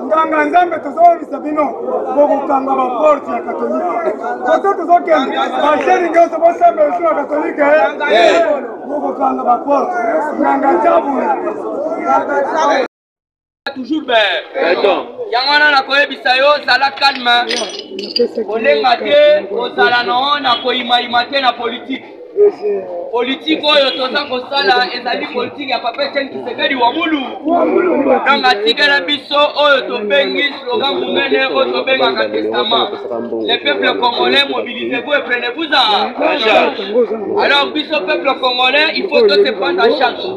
nganga nzambe tozolobisa bino bokokanga baporte ya katolike kote tozokende basheri nyonso bosembe esu ya katolike bokokanga baporte nganga nzabula toujours bien. Yangwana na koyebisa yo zala calme. Olenga te kozala na koyimayima te na politique. Politique oyo toza kosala ezali politique ya Papa Etienne Tshisekedi wa mulu. Kanga tigela biso oyo tobengi slogan munene oyo tobengaka testament. Le peuple congolais, mobilisez-vous et prenez-vous en charge. Alors biso peuple congolais, il faut se prendre en charge.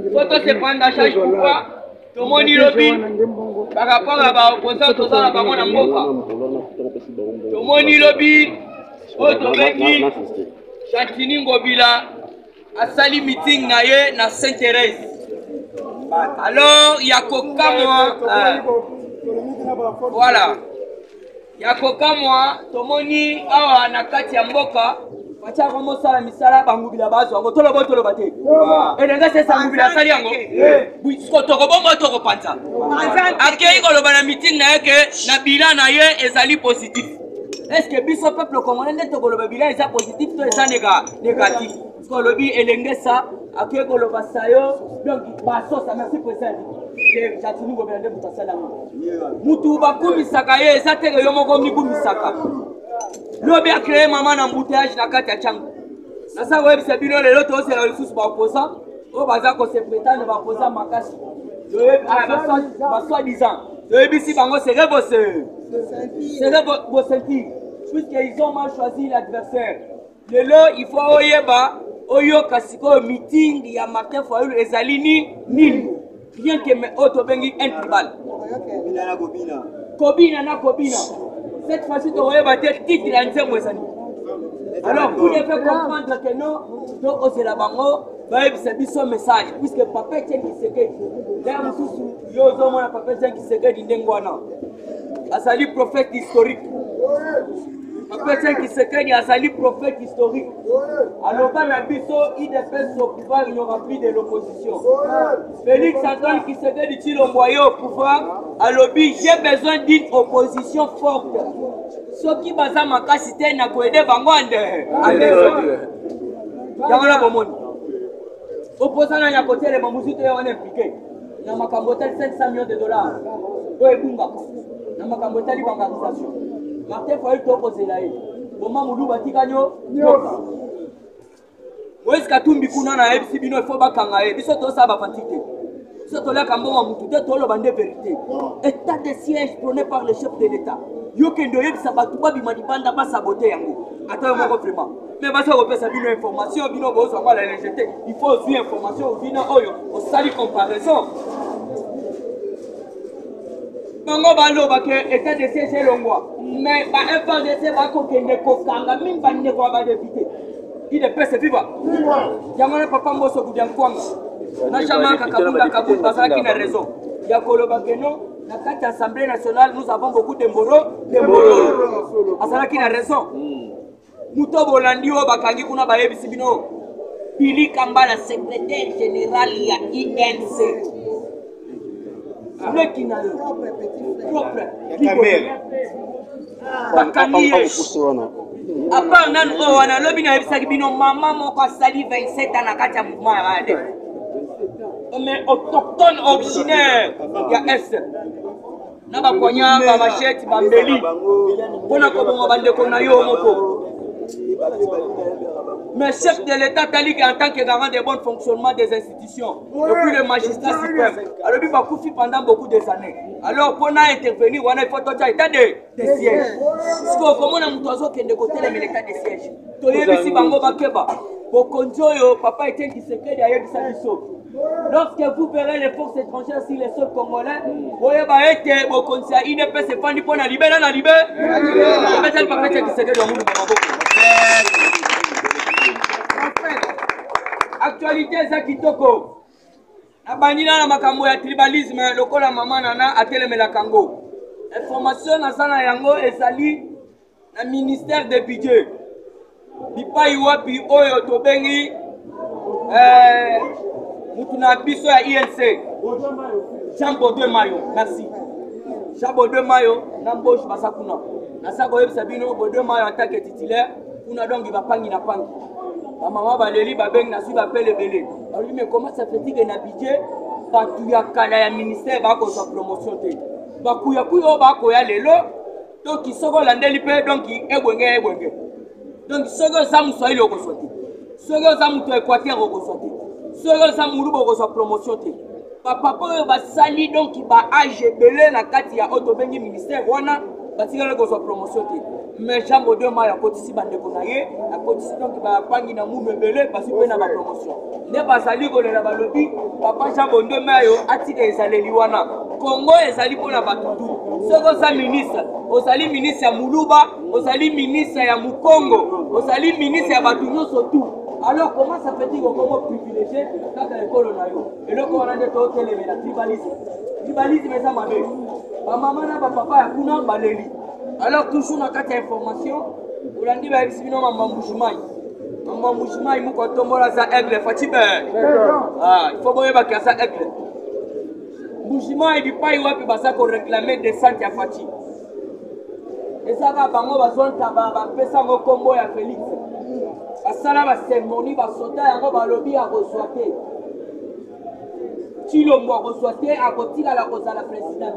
Il faut se prendre en charge. Pourquoi? Tomoni lobi par rapport à ba opposant toza na bango na mboka. Tomoni lobi oyo tobengi Chantini Ngobila asali meeting na ye na Sainte-Thérèse. Alors yakokamwa voilà. Yakokamwa tomoni awa na kati ya mboka bacha komo sala misala bangubila bazo ngo tolo botolo bate. Elenga sesa ngubila sali yango. Buisko toko bombo toko panza. Akei koloba na meeting na yeke na bilan na ye ezali positif. Est-ce que biso peuple congolais ndeto koloba bilan eza positif to eza négatif? Parce que lobi elenge ça akei koloba sayo donc baso ça merci président. Chantini Ngobila nde mutasala ngo. Mutu bakumisaka ye eza teke yo moko mikumisaka. Lobi a créé maman embouteillage na kati ya changu. Na sa webisa bino lelo to sera lisusu ba opposant o baza ko se prétendre ba opposant makasi. Ba soi-disant. Lobi si bango c'est vos sentir. Puisqu'ils ont mal choisi l'adversaire. Lelo il faut oyeba oyo kasiko meeting ya Martin Fayulu ezalini nini. Rien que me autobengi un tribal. Kobina. Cette fois-ci, tu aurais battu le titre de alors, vous devez comprendre que non, donc c'est la bango, c'est son message, puisque Papa Etienne Tshisekedi, d'ailleurs, Papa Etienne Tshisekedi Ndengwana, Azali prophète historique. Papa Etienne Tshisekedi Azali prophète historique. Alors, quand la biso, il dépêche au pouvoir, il n'y aura plus de l'opposition. Félix Antoine Tshisekedi dit envoyé au pouvoir, à lobby, j'ai besoin d'une opposition forte. Ce qui baza makasité na koede bangwande. Yangona bomoni. Opposant na côté les mamuzuto ya wana impliqué. Na makambotel 500 millions de dollars. Do ebunga. Na makambotel banganisation. Martin Fayulu to opposela ye. Boma mulu batikanyo. Moïse Katumbi kuna na ebisi bino il faut bakanga ye. Biso to sa ba fatike. Ce que là, quand on a tout le monde vérité. État de siège prôné par le chef de l'État. Yo kendo yebi sabatuba bimadibanda ba saboter yango. Attends moi vraiment. Mais parce que on ça bino information bino bo so la LGT. Il faut aussi information bino oyo au sali comparaison. Bango balo ba ke état de siège longwa. Mais ba FDC ba ko kende ko kanga min ba ne ko ba député. Il est presse vivant. Yamana papa mboso kudia kwanga. Na chama kabunda bazaki na raison. Ya koloba keno na kati Assemblée nationale nous avons beaucoup de mboro. Azalaki na raison. Muto bolandi o bakangi kuna ba yebisi bino. Pili Kambala secrétaire général ya INC. Le kinali propre. Bakangi à part nan o wana lobi na yebisaki bino mama moko asali 27 ans na kati ya mouvement ya AD. Mais autochtone originaire ya Est. Na ba konya ba machete ba mbeli. Pona ko bongo bande ko na yo moko. Mais chef de l'État tali en tant que garant des bons fonctionnements des institutions et puis le magistrat suprême. Alors il va couper pendant beaucoup de années. Alors pour intervenir, on a faut état de siège. Parce que comment on a mutozo qui de côté l'état de siège. To yebisi bango bakeba. Bokonjo Papa Etienne Tshisekedi a yebisa biso. Lorsque vous verrez les forces étrangères sur les sols congolais, vous voyez que il ne peut se prendre pour la libérer, la libérer. Actualité Zakitoko. Abanina na makambo ya tribalisme lokola mama nana atelemela kango. Information na sana yango ezali na ministère de budget. Bipai wapi oyo tobengi mutu na biso ya INC Jean Baudouin Mayo, merci. Jean Baudouin Mayo na mboshe basakuna nasa koyebisa bino Baudouin Mayo en tant que titulaire kuna donc va pangi na pangi maman baleli babengi na sui bapele belé alors mais comment ça fait que na budget batu ya kala ya ministère ba ko sa promotion te bakuya kuyo ba ko ya lelo donc isoko landeli pe donc ebwenge donc soko za muswahili ko soti soko za mutu Équateur ko soti soko za mulubo ko sa promotion te papa oyo basali donc ba age belé na kati ya otobengi ministère wana batikala ko sa promotion te mais Jean Baudouin Mayo akotisi bandeko na ye akotisi donc bapangi na munu ebele basi mpe na bapromotion nde bazali kolela balobi papa Jean Baudouin Mayo atika ezaleli wana Congo ezali mpona batutu soki oza ministre ozali ministre ya muluba ozali ministre ya mukongo ozali ministre ya batu nyonso tu alors comment ça fait dire comment privilégié kaka ekolo na yo eloko wana nde tootelemela tribalisme eza mabe bamama na bapapa ya kuna baleli alors toujours na kati ya information olandi bayebisi bino mama Mbushimai muko tombola za aigle fatibe il faut boyebaki ya za aigle Mbushimai bipai wapi baza koreklame descente ya fati ezaka bango bazonta bapesa ngo kombo ya Félix basala basermoni basoda yango balobi akozwa te Chilombo akozwa te akotikala kozala président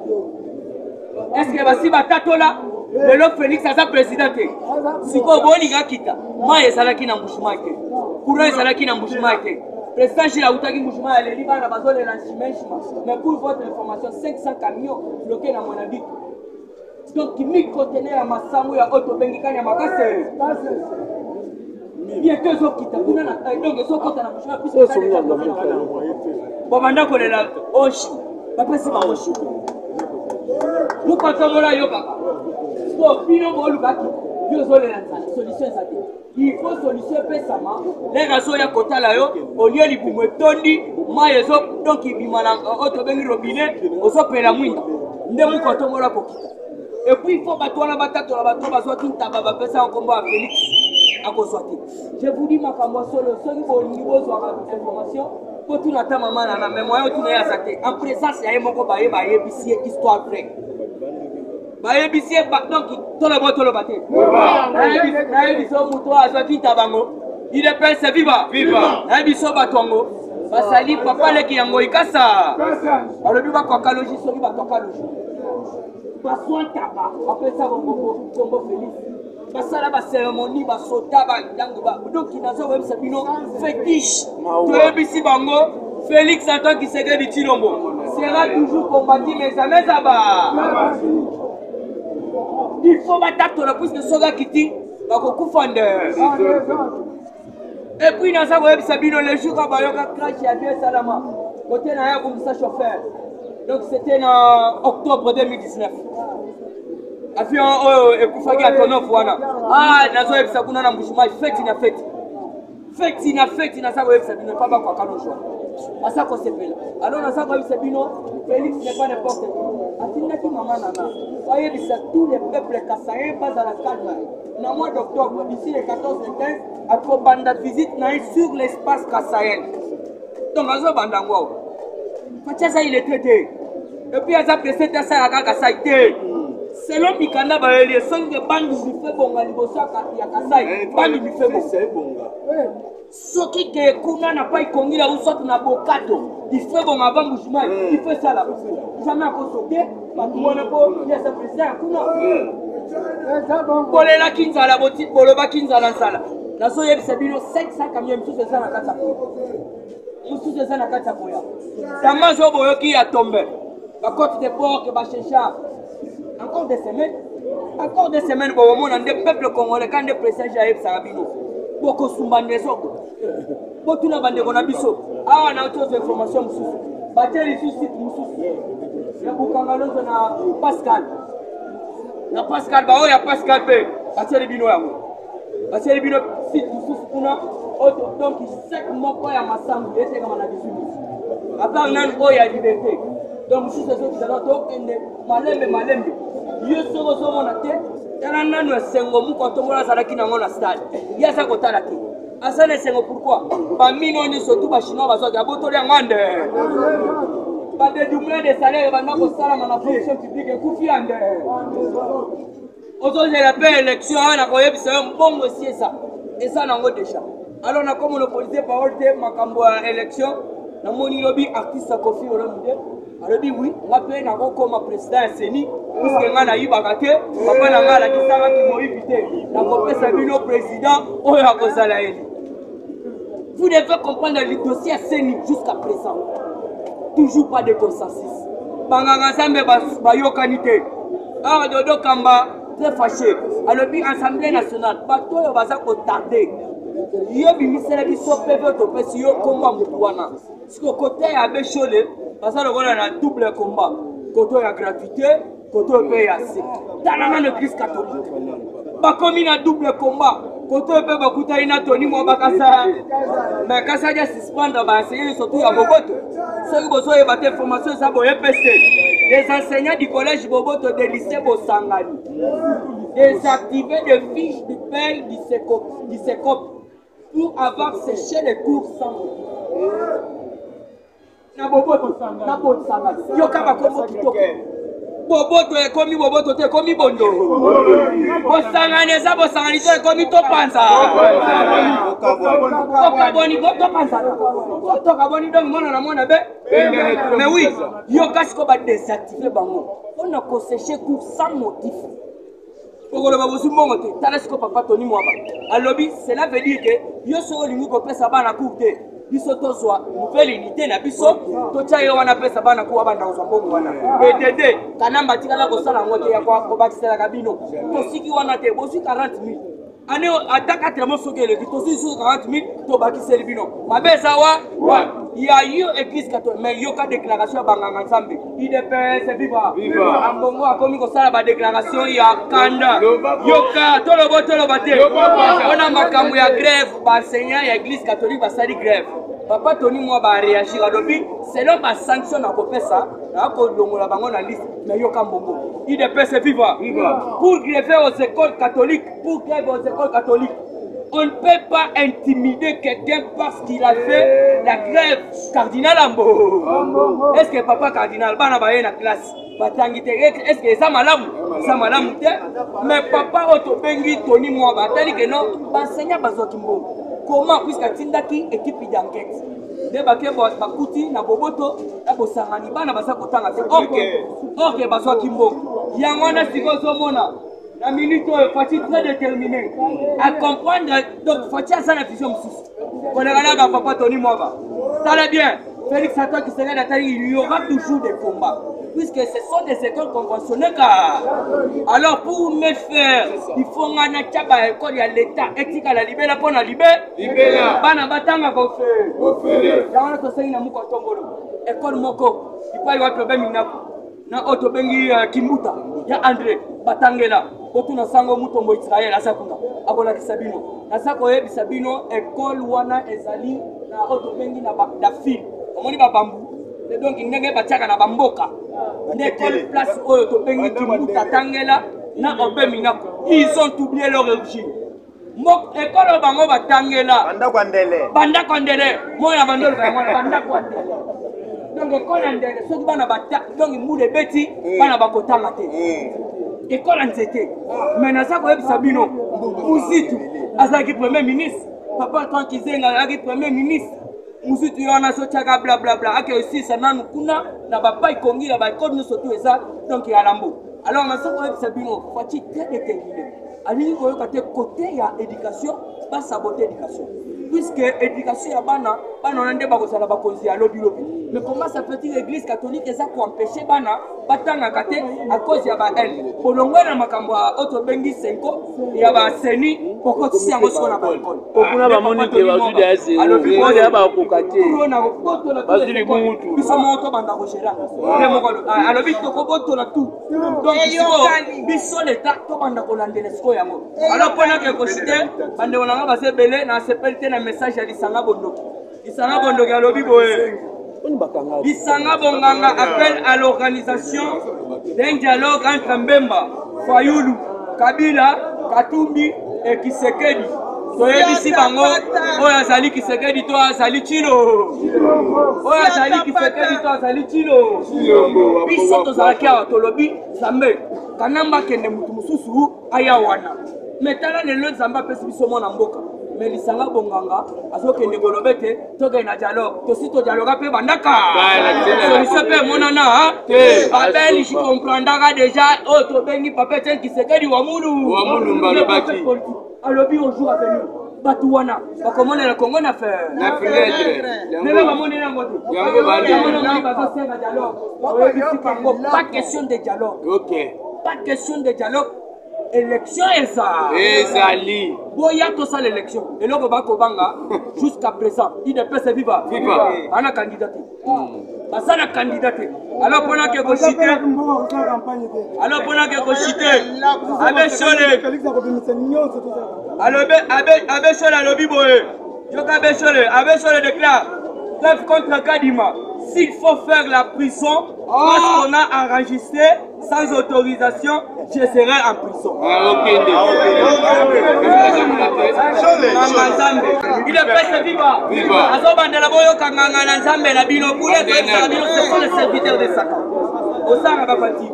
est-ce que basi batatola lelo Félix aza président te sikoyo bolinga kita mai ezalaki na Mbushimai te courant ezalaki na Mbushimai te président Gilles autaki Mbushimai aleli bana bazolela nshimeshima mais pour votre information 500 camions bloqués na Mwanabiki donc mi-conteneur ya masango ya oyo tobengikani ya makase bien que ezokita kuna donc ezokota na Mbushimai puisque banda kolela oshi bapesi bango shi mukotomola yo kaka so bino bolukaki yo zolela solution ezate il faut solution epesama leka so ya kotala yo olie libumu etondi mai ezo donc ibima na oyo tobengi robinet ozopela mwinda nde mukotomola kokita epuis il faut bato wana batatola bato bazwaki ntaba bapesa nkombo ya Félix akozwa te je vous dis makambo solo soki bolingi bozwaka information po tuna ta mama na memoire oyo tuna yaza te en présence ya ye moko bayebisi ye histoire vraie bayebisi ye donc tolobo toloba te nayebiso moto azwaki tabango il est père c'est viva nayebiso bato yango basali papa leki yango ikasa balobi bakwaka logi soki bakwaka logi baswa taba apesa kombo Félix basala baceremonie basota bandango donc nazo webisa bino fétiche toyebisi bango Félix en tant que secret du Chilombo sera toujours combattu mais jamais ça va il faut battre puisque soga kiti bakokufa nde et puis naza webisa bino le jour bayoka crash ya bien salama côté na ya komisa chauffeur donc c'était en octobre 2019 avion oyo ekufaki atonofu wana nazoyebisa kuna na Mbushimai feti naza koyebisa bino epa bakwaka lojwa asa kosepela alors naza koyebisa bino Félix n'est pas n'importe qui atindaki mama nana ayebisa tous les peuples kassayen bazala calme na mois d'octobre d'ici le 14 et 15 akobanda visite na ye sur l'espace kassayen donc azobanda ngo fatiasa il est traité et puis aza précédé asala kaka sai te selon mikanda baeli songe bandu bife bonga liboso ya kasai bandu bife bonga soki ke kuna na pa ikongila usot na bokato bife bonga avant Mbushimai bife sala jamais akosoke batu wana po yesa président kuna bolela kinzala boti boloba kinzala nsala nazo yebisa bino 500 camions misusu eza na kati ya koya mosusu eza na kati ya koya tamazo boyoki ya tombe bacote de porc bachechat encore des semaines pour le monde des peuples congolais quand des présidents jaïb sarabino beaucoup sumbande soko beaucoup na bande kona biso na autre information mususu bateli sur site mususu ya bukangalozo na Pascal ba oya Pascal pe bateli bino yango bateli bino site mususu kuna auto donc 5 moko ya masangu ete kama na bisu à part nan oya liberté donc mususu ezo tala to ende malembe yo soko mona te tala nanu esengo muko tomola salaki nango na stade yasa kotala te Asane sengo pourquoi? Ba minoni surtout ba chinois bazo ya botoli ngande. Ba dédoubler des salaires ba ndako sala na fonction publique ekufi ande. Ozo je rappelle élection na koyebisa mbongo si ça. Et ça nango déjà. Alors na comme le policier parole te makambo ya élection na moni lobi artiste Kofi Olomide. Alors oui, on peut na comme président ya Seni puisque nga na yibaka te papa na nga la kisanga ki moyibi te. Na kopesa bino président oyo akozala eli. Vous devez comprendre le dossier à Seni jusqu'à présent. Toujours pas de consensus. Banganga Zambe Bayokanite. Alors Dodo Kamba, très fâché. Alors, l'Assemblée nationale, bateau yo baza ko tarder. Yo bimisela biso PV to pesi yo combat mutuana. Siko côté ya Bechole, baza lokola na double combat. Côté ya gratuité, côté pe ya sec. Tanana le Christ catholique. Ba komi na double combat. Côté pe bakuta ina Tony mo bakasa. Mais kasa ja suspendre ba enseigner surtout ya Boboto. Ceux bozo e batte formation ça bo EPC. Des enseignants du collège Boboto de lycée Bosangani. Désactiver des fiches de paie du SECOP pour avoir séché les cours sans motif. Na Boboto Sangani. Yoka bakomo kitoko. Boboto ekomi Boboto te ekomi Bondo. Bosangani eza Bosangani te ekomi Topanza. Tokaboni Topanza. Tokaboni donc mona na mona be. Mais oui, yoka siko ba désactiver bango. On a séché cours sans motif. Pour le babosu mongo te tala siko papa Tony Mwaba. Alobi cela veut dire que yo so lingi ko pesa bana cours te. Biso tozwa nouvelle unité na biso tocha yo wana pesa bana kuwa banda kozwa mbongo wana EDD kanamba tikala kosala ngote ya kwa kobakisela kabino tosiki wana te bosi 40,000 ane ataka tellement soke le tosi 40,000 to bakiseli bino mabeza wa ya yo église catholique mais yo ka déclaration banganga nzambe IDPS viva ambongo akomi kosala ba déclaration ya kanda yo ka tolo bate ona makambo ya grève ba enseignant ya église catholique basali grève. Papa Tony Mwaba a réagi à l'objet, selon ma sanction à Kopesa, à Kodongola Bango na liste, mais yo Kambongo. Il est PSV viva. Pour grèver aux écoles catholiques, on ne peut pas intimider quelqu'un parce qu'il a fait la grève. Cardinal Ambo. Est-ce que papa cardinal bana ba na classe? Est-ce que ça malam? Ça malam te? Mais papa Otobengi Tony Mwaba, tandis que non, enseignant Bazokimbo. Comment puisque tindaki équipe d'enquête débake bakuti na Boboto na Bosangani bana basa kotanga te ok baswa kimbo yango na sikozo mona na minute Fati très déterminé à comprendre donc Fati a sa vision mususu konekana papa Tony Mwaba tala bien Félix Antoine Tshisekedi Atali il y aura toujours des combats puisque ce sont des écoles conventionnelles car alors pour me faire il faut ngana tchaba école ya l'état etika la libéra pour na libéra bana batanga ko fe yango to sengi na muko tombolo école moko ipai wa problème inako na auto bengi Kimbuta ya André batangela otuna sango mutombo Israël asakuna akola kisabino nasako yebisa bino école wana ezali na auto bengi na dafil omoni ba bambu donc ndenge batiaka na bamboka l'école place oyo to bengi Kimbuta tangela na obeminako ils ont oublié leur origine mok école bango batangela banda kwandele moya bandolo banda kwandele donc école ndele soki bana bata donc mule beti bana bakotanga te école nzete mais naza koyebisa bino muzitu azalaki premier ministre papa Trankizenga azalaki premier ministre muzitu wana sotiaka blablabla ake osisa nanu kuna na bapa ikongi na baekole nyonso tu eza donc ya lambo alors naza koyebisa bino Fati très déterminé alingi koyoka te côté ya éducation basabote éducation puisque éducation ya bana wana nde bakozala bakonzi ya lobi mais comment ça peut-il l'église catholique eza koempêcher bana batangaka te à cause ya ba haine polongwe na makambo ya auto bengi senko ya ba seni pokotisi yango siko na baekole okuna bamoni te bazudi ya zero oyo ya bakoka te bazudi mutu biso moko tobanda kogera alobi tokobotola tout donc biso leta tobanda kolandela siko yango alors mpona ke kosite bandeko nanga basebele na sepeli te na message ya Lisanga Bondoki alobi boye Lisanga Bonganga appelle à l'organisation d'un dialogue entre Mbemba, Fayulu, Kabila, Katumbi et Tshisekedi toyebisi bango oyo azali Kisekedi to azali Chilo oyo azali Kisekedi to azali Chilo biso tozalaki awa tolobi Nzambe kanamba kende mutu mususu aya wana metala lelo Nzambe apesi biso mwana mboka mais lisanga bonganga azokende kolobe te tokende na dialogue tosi to dialogue mpe bandaka solution mpe monana babeli je comprendaka déjà oyo tobengi papa Etienne Kisekedi wa mulu mbalobaki alobi au jour à venir bato wana bakomonela Congo na faire ndenge bamoneli yango te bazosenga dialogue oyebisi bango pas question de dialogue pas question de dialogue élection ezali boya tosala l'élection eloko bakobanga jusqu'à présent IDPS viva ana candidat basala candidat alors pona ke kochite alors pona ke kochite abe chole abe chole alobi boye yoka abe chole déclare trêve contre Kadima. S'il faut faire la prison parce qu'on a enregistré sans autorisation, je serai en prison. Il est prêt viva. Azobandela boyo kanganga na Nzambe na bino pour les serviteurs de Satan. Osanga bapati.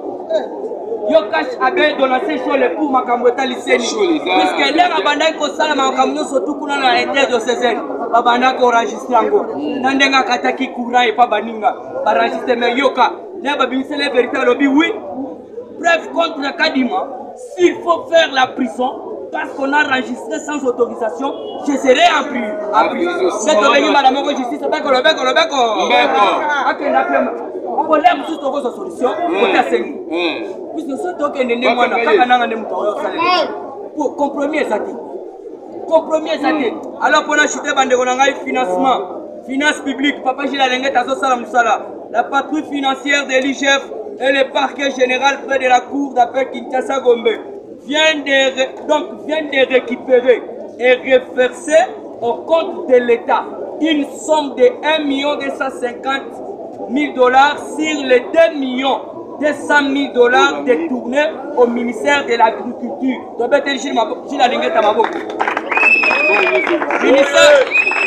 Yo cache abe donation chole pour makambo etaliseni. Puisque l'heure abandai ko sala makambo surtout kuna na interdiocèse. Babana ko enregistrer ngo. Nandenga kataki kura et pas baninga. Ba enregistrer mais yoka. Là babimisa les vérités lobby oui. Bref contre Kadima, s'il faut faire la prison parce qu'on a enregistré sans autorisation, je serai en prison. C'est devenu madame ko justice beko. Akenda pema. Problème sous ton solution, côté Sengi. Puisque ce token est né moi pour compromis exact. Alors pour acheter bande financement, finance publique, papa Gilles Alengeta Zosala Moussala, la patrouille financière de l'IGF et le parquet général près de la cour d'appel Kinshasa Gombe vient de récupérer et reverser au compte de l'État une somme de 1 250 000 $ sur les 2 200 000 $ détournés au ministère de l'Agriculture.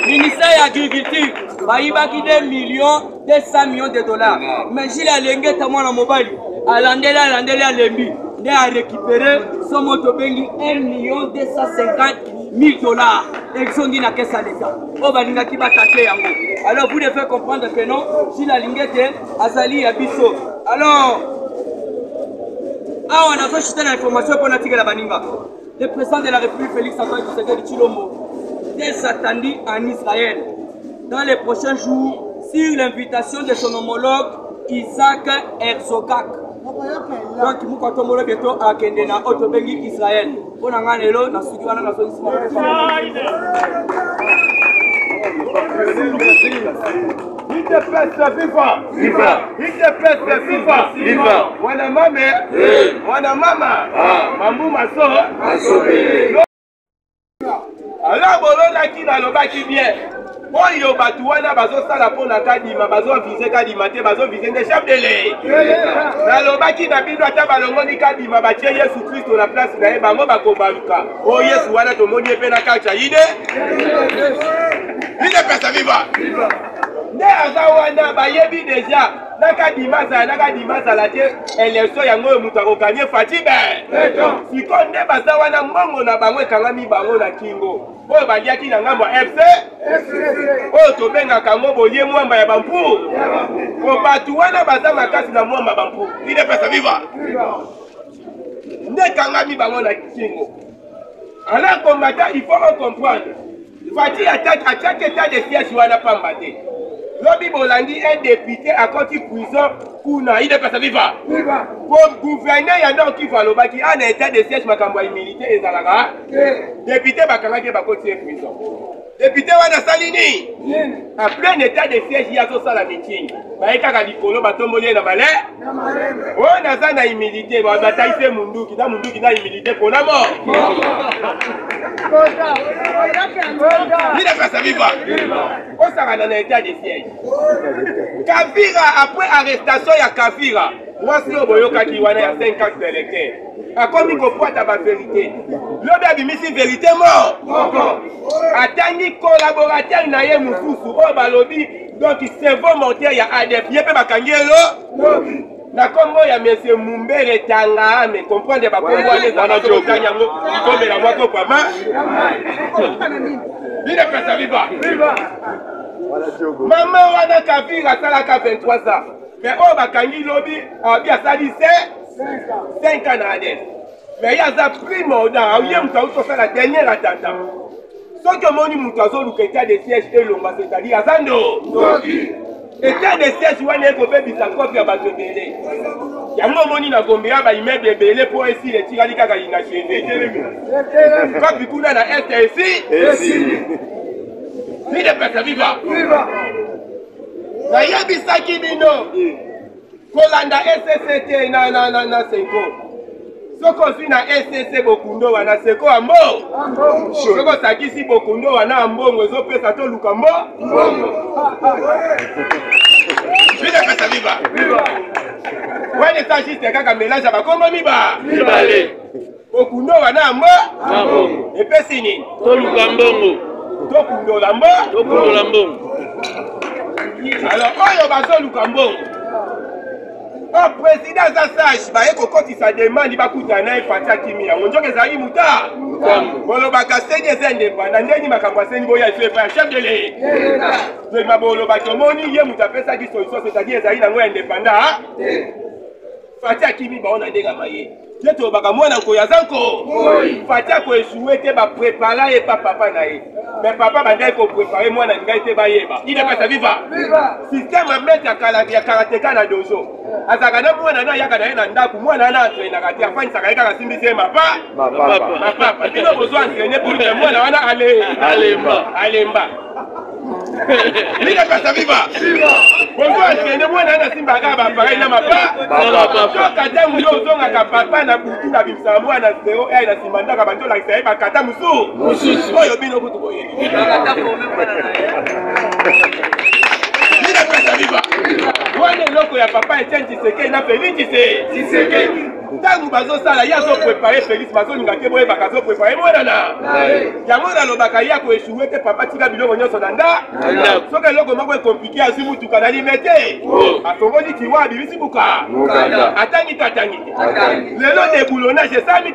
Ministère de l'Agriculture, il y a 2 200 000 $. Mais Gilles Alengeta Tamana Mobile, Alandela Lembi, il a récupéré son motobengi 1 250 000 $. Exondi na kesa l'État. Alors vous devez comprendre que non, Gilles Alengeta Azali Abisso. Alors, on a fait l'information pour la Baninga. Le président de la République, Félix Antoine Tshisekedi Tshilombo, est attendu en Israël dans les prochains jours sur l'invitation de son homologue Isaac Herzogak. Donc, nous avons bientôt à Kendena, Otobengi, Israël. On a un élo, dans ce qui va dans la zone IDPS viva! Viva! IDPS viva! Viva! Wana mama! Mambu maso! Alors bolona ki na lobaki bien. Oyo batu wana bazosala pona Kadima, bazovize Kadima te, bazovize nde chef de l'État. Na lobaki na bino ata balongoni Kadima batie Yesu Kristo na place na ye bango bakobaluka. O Yesu wana tomoni epe na kacha ide. IDPS viva! Ne aza wana bayebi deja Nakadima zala te élection yango mutu akokanye Fatibe. Siko nde baza wana mbongo na bango ekangami bango na kingo. Oyo baliaki na ngambo FC. Oyo tobengaka ngo bolie mwamba ya bampu. Ko batu wana baza makasi na mwamba bampu. IDPS viva! Nde kangami bango na kingo. Alors combattant, il faut comprendre. Fati attaque à chaque état de siège wana pamba te. Lobi Bolandi un député à côté prison kuna IDPS viva. Pour gouverner yanda qui va lobaki en état de siège makambo militaire ezalaka. Député bakangaki ba côté prison. Député wana salini. En plein état de siège ya zo sala meeting. Ba ekaka likolo batomboli na malé. On a ça na humilité ba bataille munduki na humilité pour la mort. IDPS viva. On s'arrête dans l'état de siège. Kavira, après arrestation ya Kavira, Moi, si on voit qu'il y a 50 électeurs, à quoi il faut la vérité? L'objet de la vérité mort. Attendez collaborateur n'a rien moussou, oh balobi, donc c'est bon mentir, il y a ADF, il y a pas kangelo. Na Congo ya monsieur Mumbere Tanga, mais comprendre pas comment les anajos kanyango, comme la moi quoi ma. Il est pas ça viva. Maman wana kavira sala ka 23 ans. Mais oh bakangi lobby a bien ça dit 5 ans ADF. Mais il y a ça primo da, il y a mtauto faire la dernière attente. Ce que moni mutazo luketa de siège et lomba c'est-à-dire azando. État de siège wana ko be bisako ya bato belé. Ya moni na gombe ya ba immeuble belé pour essayer les tirali kaka ina chene. Quand bikuna na STC. Ni de pesa viva. Na yabisaki bino. Kolanda SCCT na Senko. Soko si na SCC bokundo wana seko ambo. Soko sakisi bokundo wana ambongo ezo pesa to lukambo. Vile pesa viva. Wale sagiste kaka mélange ba kombo miba. Mibale. Bokundo wana ambo. Epesi ni to lukambongo. To kundo lambo. To kundo lambongo. Alors oyo bazo lukambo. Le président Zassage, il y a sa demande, il va coûter un an, il y a un muta. Bolo bakase des indépendants, ndeni makambase ni boya chef de l'État. Je m'abolo batomoni, ye muta pesa qui solution, c'est-à-dire ça il a un indépendant. Fatia kimi ba on a déjà maillé. Je te baka mwana ko yazanko. Fatia ko échoué te ba préparer et pas papa naé. Mais papa ba ndai ko préparer mwana ngai te ba yeba. Il est pas ça viva. Système à mettre à karateka na dojo. Azaka na mwana na yaka na ndaku mwana na entraîner na kati afanye saka yaka simbise mapa. Papa. Bino besoin entraîner pour que mwana wana alemba. Il est pas ça viva. Bonjour entraîner mwana na simba ka ba pareil na mapa. Kata muyo zonga ka papa na butu na bimsa mwana zero na simanda ka banjo la sai ba kata musu. Oyo bino kutu boye. Kata ko mwana na. Il est pas ça viva. Wana loko ya papa Etienne Tshisekedi na Félix Tshisekedi. Tangu bazo sala ya zo préparer Félix bazo ninga ke boye bakazo préparer mwana na. Ya mwana lo bakaya ko échouer te papa tika biloko nyonso na nda. Soka loko mako compliqué azimu tukana limete. Asongoli kiwa bibisi buka. Atangi. Lelo de boulonnage sami.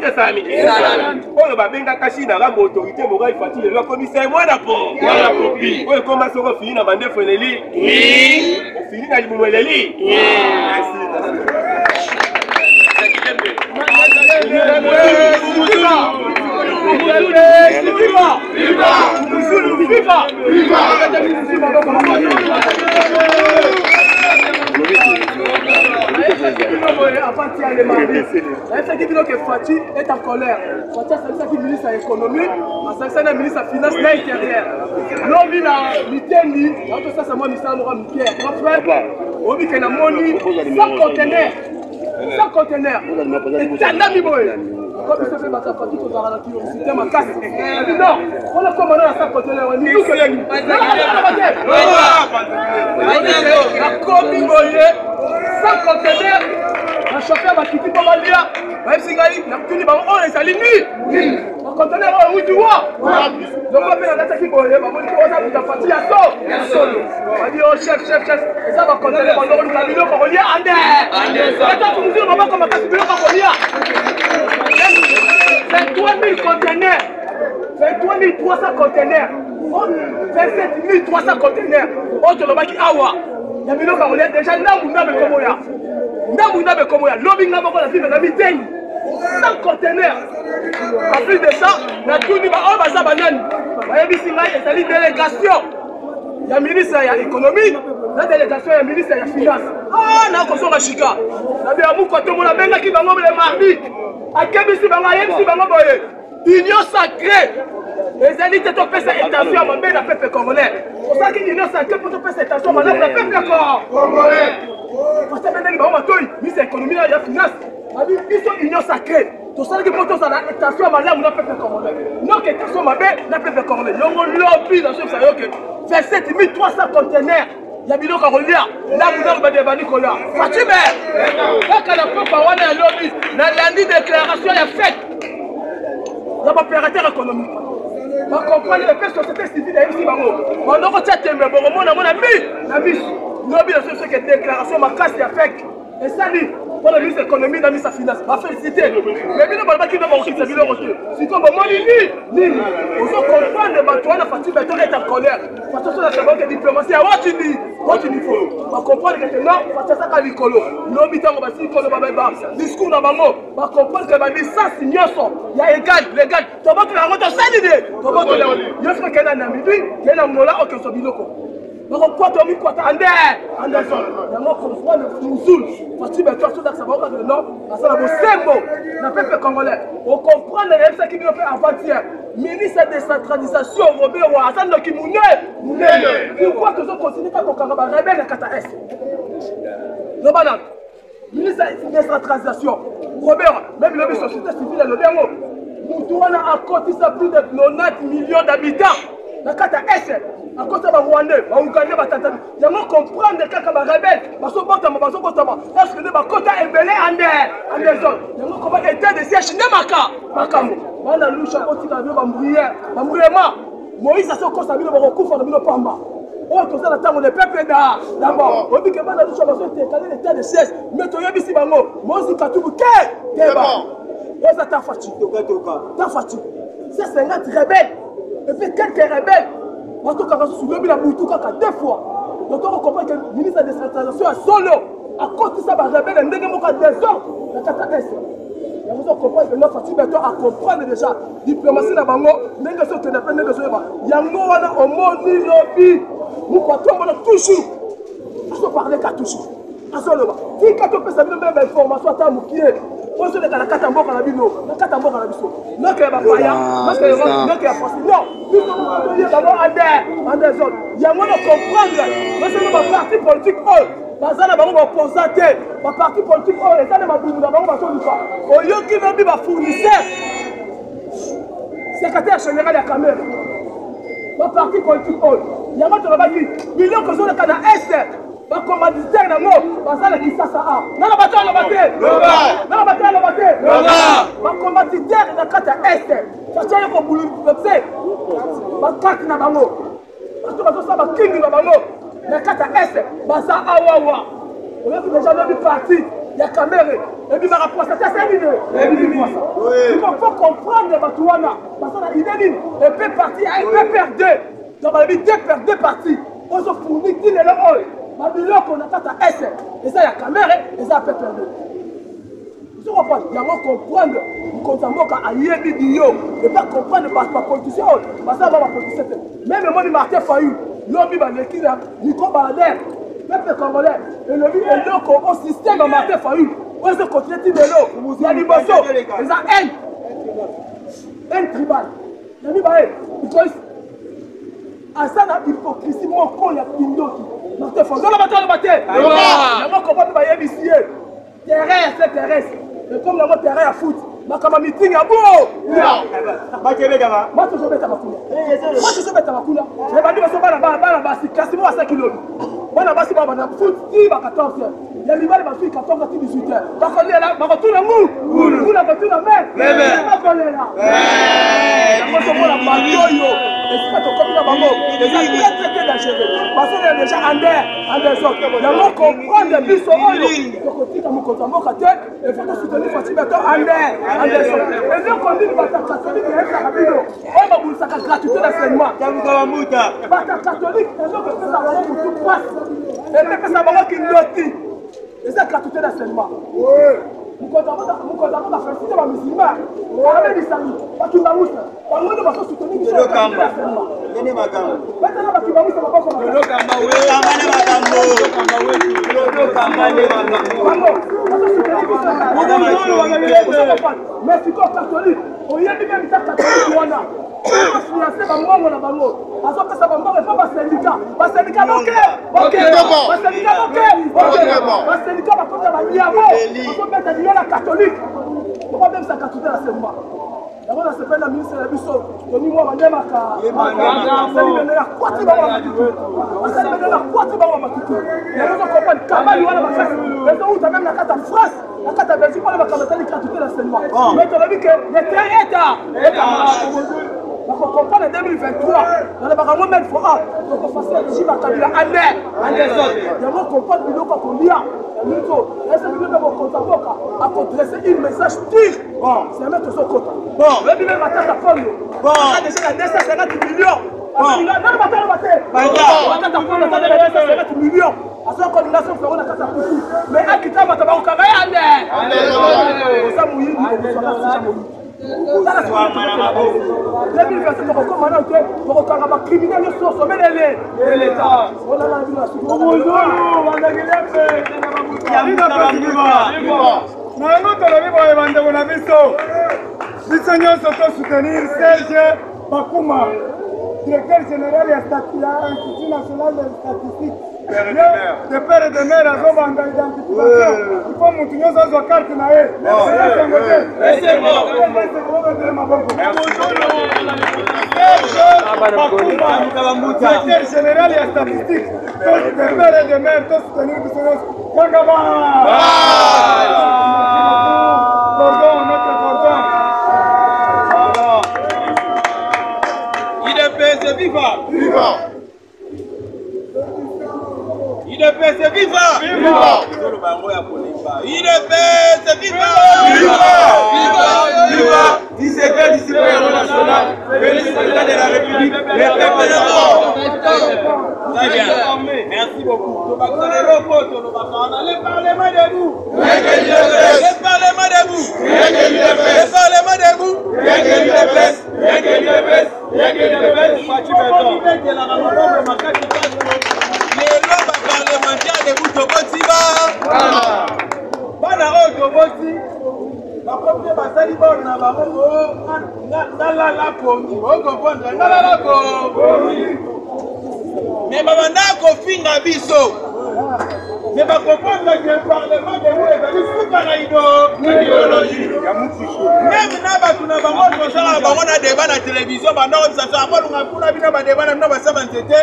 Oyo babenga kashi na rambo autorité morale fatile lo commissaire mwana po. Oyo koma soko fini na bande feneli. Fini na limweleli. Fati est en colère. Fati est ministre de l'économie, est ministre de la finance et de l'intérieur. L'homme il a miteni, ça c'est moi ministre de l'Intérieur. On dit qu'il a moni sans conteneur. Et Tandami boy. Comme ça fait battre Fati pour la système en casse. Non, on a commandé à 100 conteneurs. On dit que la combi boy, 100 conteneurs. Le chauffeur va quitter pour Malia. Même si Gali, la tenue va on les aligne. Le conteneur va où tu vois. Donc on fait la date qui boy, on va dire on a tout à Fati à solo. On va dire oh chef, et ça va conteneur on doit nous camion pour relier en l'air. Et toi tu nous dis maman comment ça se peut pour relier. 23 000 conteneurs. 23 300 conteneurs. 27 300 conteneurs. On te le baki awa. Il y a biloko relier déjà ndabunda be komoya. Ndabunda be komoya. Lobby ngaba ko la vie na miteni. 100 conteneurs. En plus de ça, na tuni ba o baza banani. Ba yebisi ngai ezali délégation. Ya ministre ya économie, la délégation ya ministre ya finance. Ah na ko songa shika. Na bi amu ko to mona benga ki bango le mardi. Akebisi bango yebisi bango boye. Union sacrée. Les élites ont fait cette intention à mon peuple congolais. Pour ça qu'il y a un peuple qui fait cette intention à mon peuple congolais. Parce que maintenant, il y a l'économie, il y a la finance. Ils sont union sacrée. Tout ça qui peut être intention à mon peuple congolais. Non, que intention à mon peuple congolais. Il y a un lobby dans ce que 27 300 conteneurs. il y a biloko kolia là vous ba débani kolia Fatime kaka la papa wana ya lobby na landi déclaration ya fête na opérateur économique ba comprendre les sociétés civiles ici bango on ko tchatembe bongo mona na bis lobby la société déclaration makasi ya fête et ça dit pour la ministre économie dans sa finance va féliciter mais bien ba qui doit okitsa biloko te si comme ni on se comprendre ba toi na Fatime est en colère parce que la savoir que diplomatie à what niveau va comprendre que non parce que ça likolo lobby tango ba sikolo ba discours na bango va comprendre que ba licence nyoso ya légal to ba que la route salide to ba que yo se que na Namibie que na mola o que so biloko donc quoi Anderson yango comprendre Mouzoul Fatime toi tout ça va que non parce que la bosembo na peuple congolais on comprendre les ça qui vient faire avant-hier ministre de décentralisation Robert Hassan Lokimune pourquoi que je continue pas qu'on va rebelle à Kata S le banane ministre de décentralisation Robert même le société civile le bien Moutouana a cotisé plus de 90 millions d'habitants na Kata S à cause de Rwandais, Ougandais, Tanzanie. Il faut comprendre que les rebelles, parce que les quotas est belé en des zones. Il faut comprendre l'état de siège de Makambo. On a lu chapeau qui a vu Bambriema. Moïse a son constamment le recours de Pamba. On tout ça dans le temps de peuple d'abord. On dit que dans le chapeau qui a l'état de siège. Mais tu as vu si Bango, Moïse Katoubu, qu'est-ce que ça t'a fatigué? T'as fatigué. C'est 50 rebelles. Et puis quelques rebelles. Parce que quand on se la boutou deux fois, donc on comprend que le ministre de la décentralisation est solo. À cause de ça, il rebelle un dégât des hommes. La Kata S. Et vous comprenez que notre Fatime est à comprendre déjà. Diplomatie dans Bango, négociation qui n'est pas négociation. Yango wana au monde lobby. Nous partons toujours. Je parler qu'à toujours. À solo. Si quand on peut savoir même information à ta moukier. On se dit que la Katambo à la bino, la Katambo à la biso. Non, qu'il y a pas rien, non, qu'il y a pas non, nous sommes d'abord en des zones. Il y a moins de comprendre. Nous sommes un parti politique haut. Bazana bango va poser ma parti politique haut. Et ça ne m'a pas dit bango va faire du pas. Au lieu qu'il veut bien fournisseur, secrétaire général de la Cameroun. Ma parti politique haut. Il y a moins de rabais. Millions que sont le Canada Est. Ma commanditaire na mo bazala kisasa a nana bato na bate nana bato na bate ma commanditaire na kata est facha ko bulu pepse ba kati na bango bato bato sa ba king na bango na kata est baza awawa on a déjà le parti ya Cameroun et puis ma rapport ça c'est vidéo et puis moi ça il faut comprendre bato wana bazala idée et puis parti et puis perdre donc la vie deux partis on se fournit qui est là ma biloko na kata S et ça ya caméra et ça peut perdre. Vous comprenez? Il y a moi comprendre Nkontamboka a yebi bio et pas comprendre pas politicien parce que va politicien même moi Martin Fayou lobby ba lekina Nico Balader peuple congolais et lobby et loko au système de Martin Fayou on se continue de l'eau il y a des morceaux et ça un tribal nami bae because asa na hypocrisie moko ya pindoki Martin Fayou la bataille la moi comprendre ba yebi sie terrain c'est terrestre et comme la terrain à foot makama meeting ya bo bakele kama moi toujours beta makula et bandi baso bana basi classement à 5 kg bana basi bana foot ti ba 14 ya libali ba 14 ti 18 ba kolela là ba tuna ngulu na ba tuna mais ba kolela moi je vois la bandoyo et c'est pas to kopina bango c'est très dangereux parce que déjà en autres yango comprendre biso oyo kotika mukotamboka te et faut soutenir Fatime en des autres et donc on dit bata catholique et la rabino on va vous saka gratuité d'enseignement bata catholique et donc que ça va vous tout passe et que ça va qui noti et ça gratuité d'enseignement mukotamboka féliciter ba musulman arabe bisani batumba musa bango ba soutenir biso d'enseignement nene makambo batana batumba musa ba ko lolo kamba we mais si quoi catholique on y a même ta catholique wana on financer ba mongo na bango aso pesa ba mongo fa ba syndicat ba syndicat ba kota ba yabo on peut mettre la catholique on va même ça catholique la seulement D'abord, on s'appelle la ministre de la Bisso. Tony Moua, on aime à ça. Il y a quoi tu vas voir ma tutu. Ça lui donne quoi tu vas voir ma tutu. Il y a d'autres compagnies. Kabali, on a ma chasse. Les gens où tu as même la carte en France. La carte en Belgique, on a ma carte qui a tout l'enseignement. Mais tu as vu que les terrains état. Donc on comprend en 2023, dans le barrage même il faut donc on fasse un régime à Kabila donc on comprend le vidéo quand on lit est-ce que nous devons compter à dresser un message pire c'est mettre son côté bon le même matin ça prend bon on a déjà la 250 millions parce que là non matin on va t'apprendre la 250 millions à son coordination feront la carte à poussou mais à quitter ma tabac au travail allez ça mouille on soit là si jamais 2027 tokokomana te tokokanga bakriminel nyonso osome l'État na yango tolobi boye bandeko na biso nyonso tosoutenir Serge Bakuma directeur général ya Institut national de statistique de père et de mère azobanda identification il faut mutu nyonso azwa carte na ye directeur général ya statistique de père et de mère tosoutenir biso nyonso kangaba cordon notre cordon IDPS vivant vivant IDPS vivant vivant IDPS vivant vivant 17e discipline nationale président de la République le peuple de l'Europe. Très bien, merci beaucoup. Le Parlement debout. Le Parlement debout. Le Parlement debout. Parlementaire de Boutobotiba. Bana Otoboti. La première basali bon na bango na la pongi. O comprendre na la pongi. Mais babanda ko finga biso. Mais ba comprendre que le Parlement de vous est fuka na idéologie. Même na ba tuna bango to sala bango na débat na télévision banda ko sa sa bolunga kuna bina ba débat na ba sa bantete.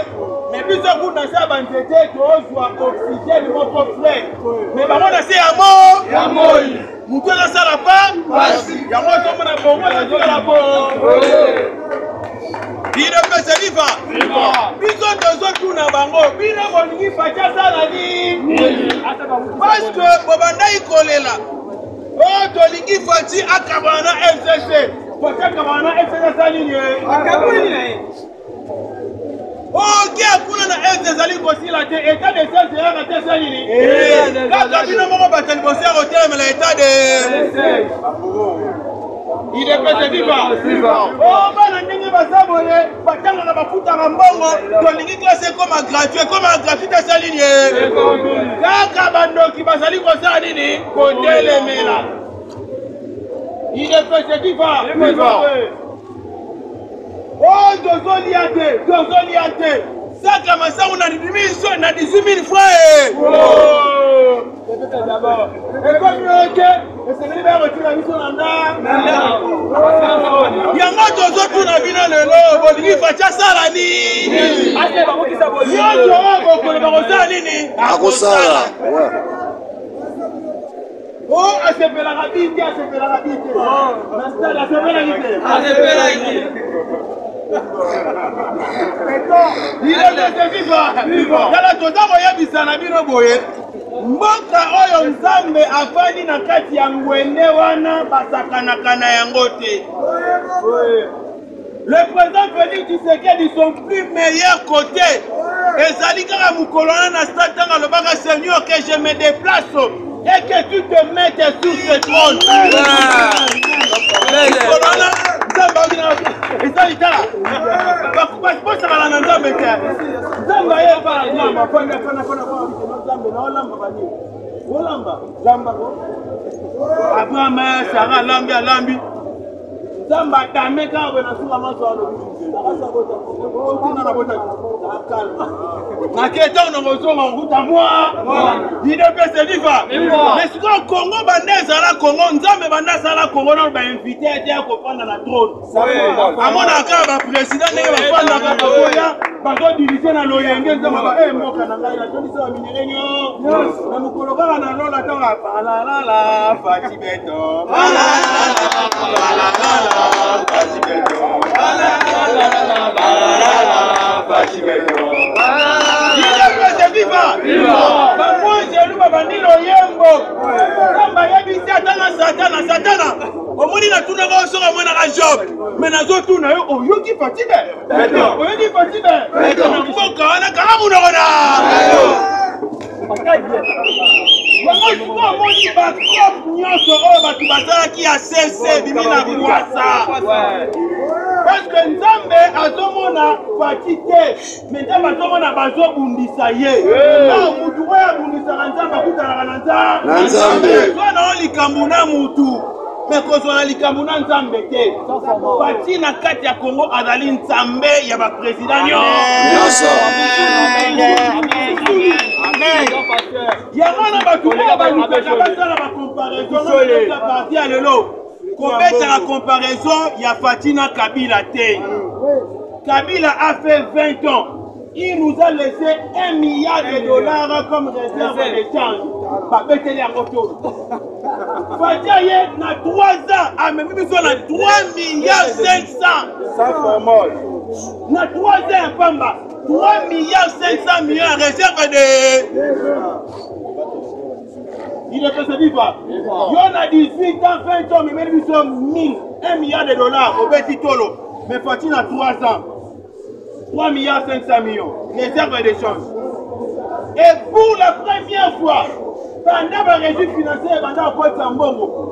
Mais biso kuna sa bantete to ozwa oxygène mo frère. Mais bango na se ya moi. Moutou na sala pa basi. Ya mo to mona bongo na to la po. IDPS viva. Biso tozo tuna bango bina boningi facha sala ni. Parce que bobanda ikolela. Oh tolingi fati akabana FCC. Facha kabana FCC salini. Akabuni na ye. Oh qui akuna na FCC ali kosila te état de siège ya te salini. Kaka bino moko batali bosia hotel mais l'état de IDPS viva. Oh bana ndenge basabole batanga na bafuta na mbongo tolingi classe comme gratuit ta saline. Kaka bandoki basali kosala nini kotelemela. IDPS viva. Oh dozoliate. Saka masangu na 18 000 francs. Oh. D'abord. Et comme OK, c'est libéré retirer biso nanda. Yango tozo tuna bino lelo bolingi facha sala ni. Ate ba mokisa bolingi. Yo ko ko ba kosala nini? Akosala. Oh, asepela rabiti. Oh, nastala asepela rabiti. IDPS viva. Yala toza koyebisa na bino boye. Mboka oyo Nzambe afani na kati ya ngwende wana basakanaka na yango te. Le président Félix Tshisekedi son plus meilleur côté. Ezali kaka mukolona na statanga lobaka Seigneur que je me déplace et que tu te mettes sur ce trône. Mukolona Nzambe akina ezali tala. Bakubasa bala na Nzambe te. Nzambe ye ba Nzambe fana Nzambe na olamba bani. Olamba ko. Abraham Sarah lambi. Zamba tameka na sura maso alo. Na keta on ngozoma nguta moi. Ide pese viva. Mais si Congo bandeza la Congo nzambe bandeza la Congo na ba invité à dire ko prendre la trône. Amona ka ba président ne ba prendre ka boya ba go diriger na loyenge nzamba ba moka na ngai na toni sa minerenyo. Na mukolo ka na lola tanga la la la fati beto. La la la fati beto. La la la fati beto. Viva! Bamwa jelu babandilo yembo. Kamba yebi satana. Omoni na tuna ba soka mwana ka job. Mais nazo tuna yo oyoki fatibe. Oyoki fatibe. Na mboka wana kala munona. Bango siko omoni ba kop nyoso o batu bazalaki ya CC bimina kwasa. Parce que Nzambe azomona fatite, mais Nzambe azomona bazobundisa ye. Na mutu oya bundisa Nzambe akutana na Nzambe. Sona olikambu na mutu, mais kozona likambu na Nzambe te. Fati na kati ya Congo azali Nzambe ya ba président nyonso. Amen. Yamana batu ba balukaka basala ba comparaison na parti ya lelo. Combien la comparaison, il y a Fatina Kabila T. Kabila a fait 20 ans. Il nous a laissé $1 milliard comme réserve d'échange. Fatia na 3 ans. Ah, mais nous sommes à 3,5 milliards. Ça formule. Na 3 ans, Pamba. 3,5 milliards réserve de. Il est passé vivre. Il y en a 18 ans, 20 ans, mais même ils sont 1 milliard de dollars au Betitolo. Mais Fatine a 3 ans. 3,5 milliards réserve d'échange. Et pour la première fois, pendant la régie financière, pendant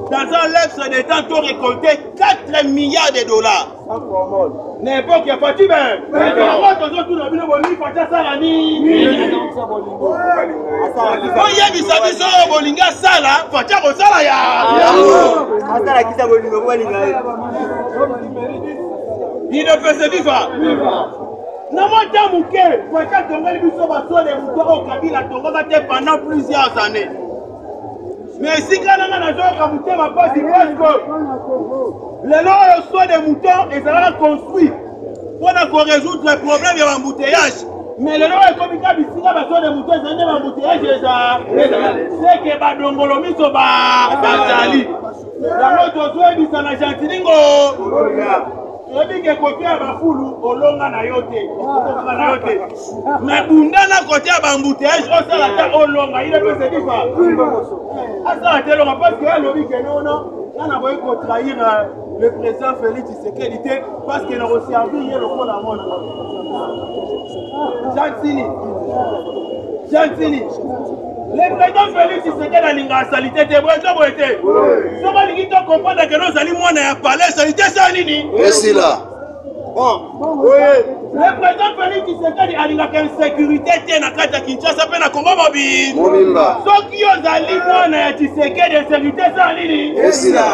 dans un laps de temps, tu as récolté 4 milliards de dollars. N'importe qui a Fatine. Bolinga sala, Fatia Rosala ya. Il ne peut se vivre. Namota Mouké, Fatia Tongoli Biso Baso de Mouko au Kabila Tonga pendant plusieurs années. Mais si quand on a Kabouté ma passe, il pense que les lois soit des moutons et ça va construire pour résoudre les problèmes de l'embouteillage. Mais le nom est comme il y a des moutons, c'est un embouteillage. C'est que Badongolomi soba Bazali. La moto soit dit en Argentine. Ebi ke côté ya bafulu olonga na yote. Mais bunda na côté ya bambouteillage osala ta olonga il peut se dire. Asa telonga parce que lobi ke non on a voulu trahir le président Félix Tshisekedi parce qu'il a reçu un billet le coup la monde. Gentili. Le président Félix Tshisekedi a l'inga salité te boite. Ça va lui dire comprendre que nous allons moi na palais salité ça nini. Merci là. Bon. Oui. Le président Félix Tshisekedi a l'inga insécurité te na kata Kinshasa pe na Congo mobile. Mobimba. So qui ozali moi na Tshisekedi insécurité ça nini. Merci là.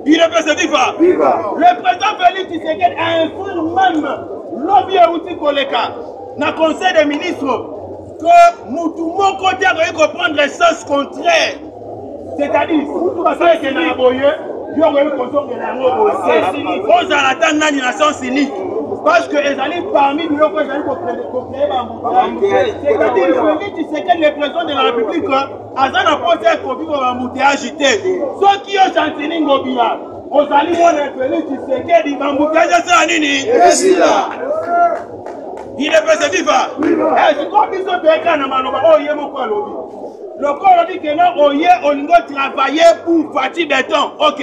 Il est passé viva. Le président Félix Tshisekedi a instruit même lobby outil koleka na conseil des ministres que Moutou mon côté a prendre le sens contraire. C'est-à-dire, Moutou va faire que na boye, yo go consommer na ngo c'est fini. On attend nani na sens unique. Parce que les alliés parmi nous que j'allais créer l'embouteillage. C'est-à-dire Félix Tshisekedi le président de la République azan a posé un copie pour l'embouteillage agité. Ceux qui ont chanté ngobia, aux alliés on a Félix Tshisekedi l'embouteillage ça nini. Merci là. Il est fait vivre. Et si comme ils ont des cas dans Maloba, oh yé mon quoi lobby. Le corps dit que non, oh yé, on doit travailler pour Fati Béton. Ok.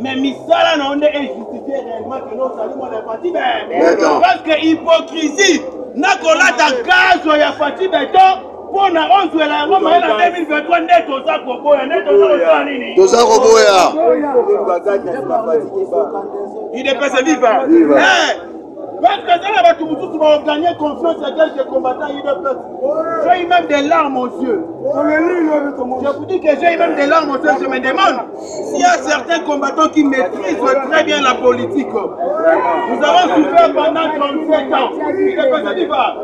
Mais Misala n'a pas justifié réellement que nous saluons les Fati Béton. Parce que hypocrisie, n'a qu'on a ta gaz ou y'a Fati Béton. Pour na 11 ou la Roma, il a 2023 net aux Akoboya, net aux Akoboya. Tous Akoboya. Il est fait vivre. Parce que ça va tout gagner confiance à quelques combattants UDPS. J'ai eu même des larmes aux yeux. Je vous dis que j'ai eu même des larmes aux yeux. Je me demande s'il y a certains combattants qui maîtrisent très bien la politique. Nous avons souffert pendant 37 ans. UDPS dit pas.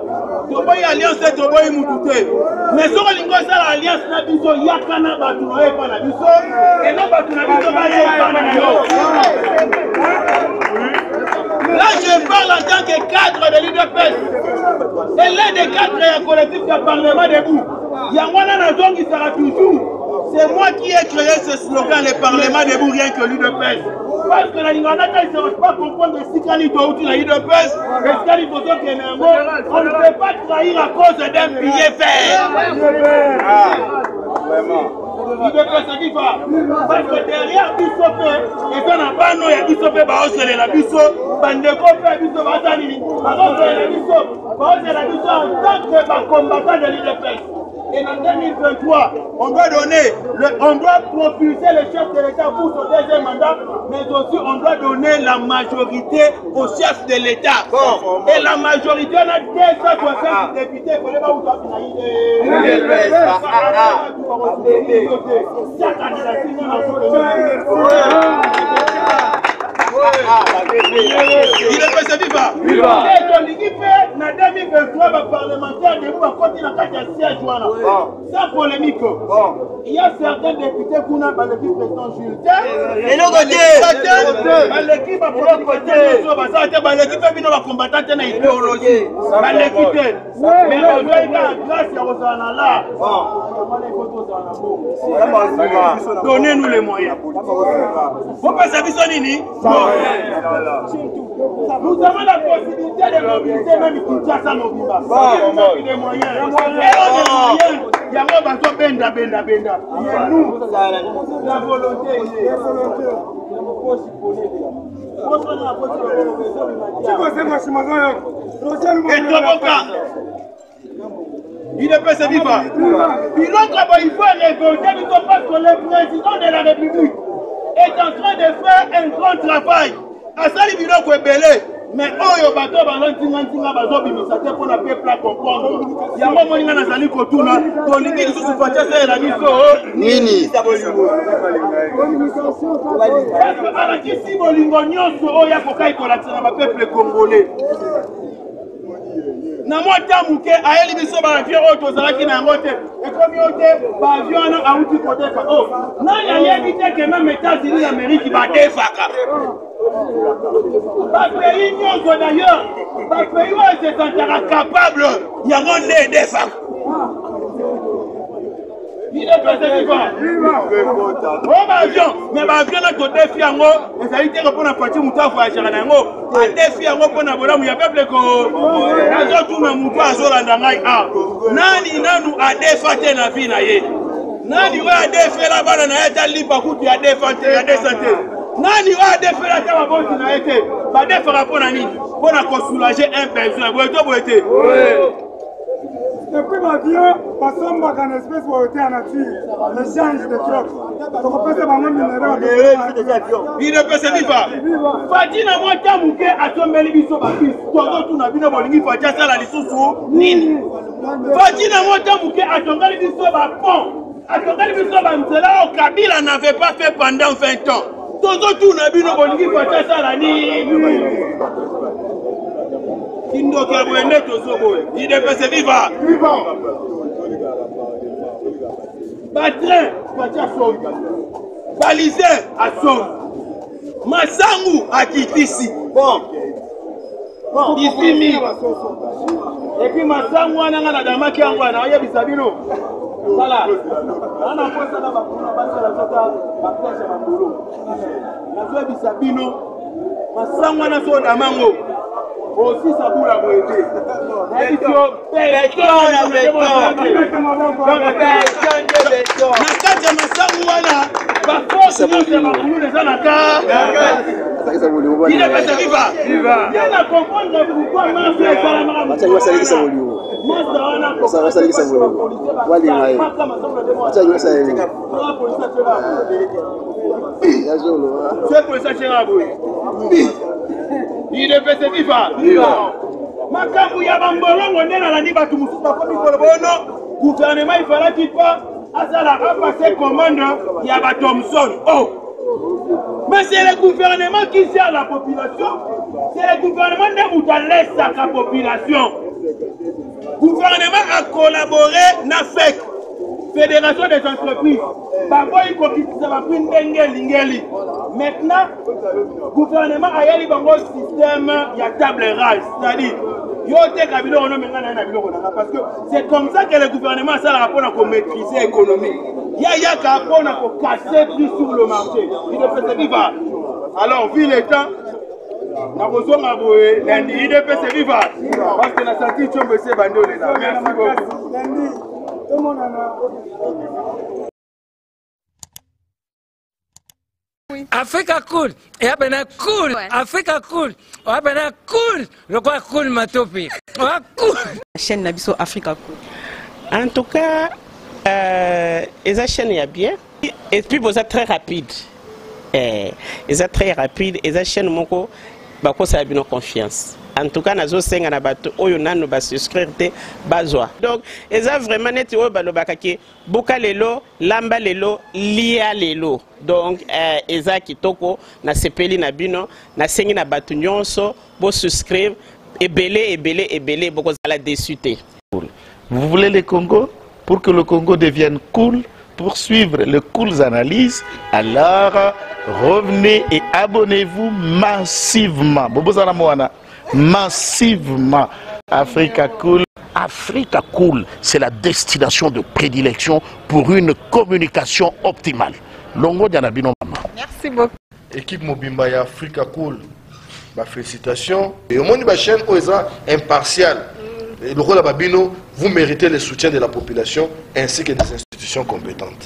Toboy alliance et Toboy Moutouté. Mais sur l'alliance, il y a Kana Batounoé par la biso. Et non Batounoé par la biso. Là, je parle en tant que cadre de l'UDPS. Et l'un des cadres est un collectif du Parlement debout. Il y a un qui sera toujours. C'est moi qui ai créé ce slogan, le Parlement debout, rien que l'UDPS. Parce que la Liganata, ils ne savent pas comprendre si quand ils ont la l'UDPS, et quand ils ont on ne peut pas trahir à cause d'un billet vert. Vraiment. UDPS qui va. Parce que derrière Bissopé, et quand on a pas nous, il y a Bissopé, il y a Bissopé, Bandeko, il y a Bissopé, en tant que combattant de l'UDPS. Et en 2023, on doit propulser le chef de l'État pour son deuxième mandat, mais aussi on doit donner la majorité au chef de l'État. Et la majorité, on a 260 députés. Pour les il est passé viva. Et l'équipe n'a 2023 parlementaire de vous à côté de la siège. Sans polémique. Il y a certains députés qui ont l'équipe président Jules. Et l'autre côté, l'équipe a pour l'autre côté, l'équipe a bien combattant dans l'idéologie. Mais aujourd'hui, grâce à Rosanna, donnez-nous les moyens. Vous pensez que c'est Nini? Nous avons la possibilité de mobiliser même Kinshasa Mobimba. Des moyens. Il y a moi benda. Nous, la volonté. Et il ne peut se vivre. Il faut révolter, parce que le président de la République est en train de faire un grand travail. Asali biloko ebele mais oyo bato balontinga bazo bimisate pour na peuple à comprendre. Yango moninga nazali kotuna tolingi lisusu fatia la biso nini parce que alakisi bolingo nyonso oyo akokai kolakisa na peuple congolais. Na mota muke ayeli biso ba avion oyo tozalaki na yango te ekomi oyo te ba avion wana auti kotefa nani ayebi te ke même États-Unis d'Amérique badefaka pays nyonso d'ailleurs pays oyo se sentira capable yango nde edefaka. Il est passé vivant. Oh, avion, mais l'avion n'a pas défi en haut. Et ça a été pour la partie mouta voyager en haut. Un défi en haut pour la bonne, il y a peuple qu'on a tout le monde à Zolandangaï. Nani nanu a défaté la vie naïe. Nani a défait la balle na été libre pour qui a défaté, a descendu. Nani a défait la table pour qui n'a été. Pas défaire pour nani pour la soulager un besoin. Vous êtes depuis ma vie, passons par une espèce de nature, l'échange de drogue. Donc, on peut se demander il ne peut se vivre. Fatina moi tamuke atombeli biso bakis. Toto tuna bino bolingi fatia sala lisusu nini. Fatina moi tamuke atongeli biso ba pont. Atongeli biso ba mzela au Kabila n'avait pas fait pendant 20 ans. Toto tuna bino bolingi fatia sala nini. Il ne peut se vivre. Batrin, balisé à son. Massangu à Kitisi. Bon. Ici, et puis Massangu, on a un adama qui a un bisabino. Voilà. On a posé là-bas pour la base de la bisabino. Massangu, on a son damango. Aussi ça boule à boiter. IDPS viva. Makambu ya bambolongo nde nalandi bato mosusu bakomi kolobono gouvernement ifalaki pas azala apase commande ya ba Thomson. Oh, mais c'est le gouvernement qui gère la population. C'est le gouvernement qui laisse la population. Le gouvernement a collaboré na FEC, Fédération des entreprises. Maintenant, le gouvernement a eu un système de table rase. C'est-à-dire, parce que c'est comme ça que le gouvernement a un rapport pour maîtriser l'économie. Il y a un rapport pour casser plus sur le marché. Alors, vu le temps, IDPS viva. Parce que la santé est bandé. Merci beaucoup. Africa cool, et abena cool, Africa cool, abena cool, le quoi cool matopi, cool. La chaîne Nabiso Africa cool. En tout cas, la chaîne est bien, et puis vous êtes très rapide. Ils sont très rapides, et la chaîne moko, bako ça a bien confiance. En tout cas, nazo senga na bato oyo nanu ba souscrire te bazwa. Donc, eza vraiment neti oyo balobaka ke boka lelo, lamba lelo, lia lelo. Donc, eza kitoko na sepeli na bino, na sengi na bato nyonso bo souscrire ebele boko zala dessus te. Vous voulez le Congo? Pour que le Congo devienne cool, pour suivre les cool analyses, alors revenez et abonnez-vous massivement. Bobozana Moana. Massivement. Africa Cool. Africa Cool, c'est la destination de prédilection pour une communication optimale. Longo Dianabino Mama. Merci beaucoup. Équipe Mobimba et Africa Cool, bah, félicitations. Et au monde de la chaîne, impartial. Et le rôle de Babino, vous méritez le soutien de la population ainsi que des institutions compétentes.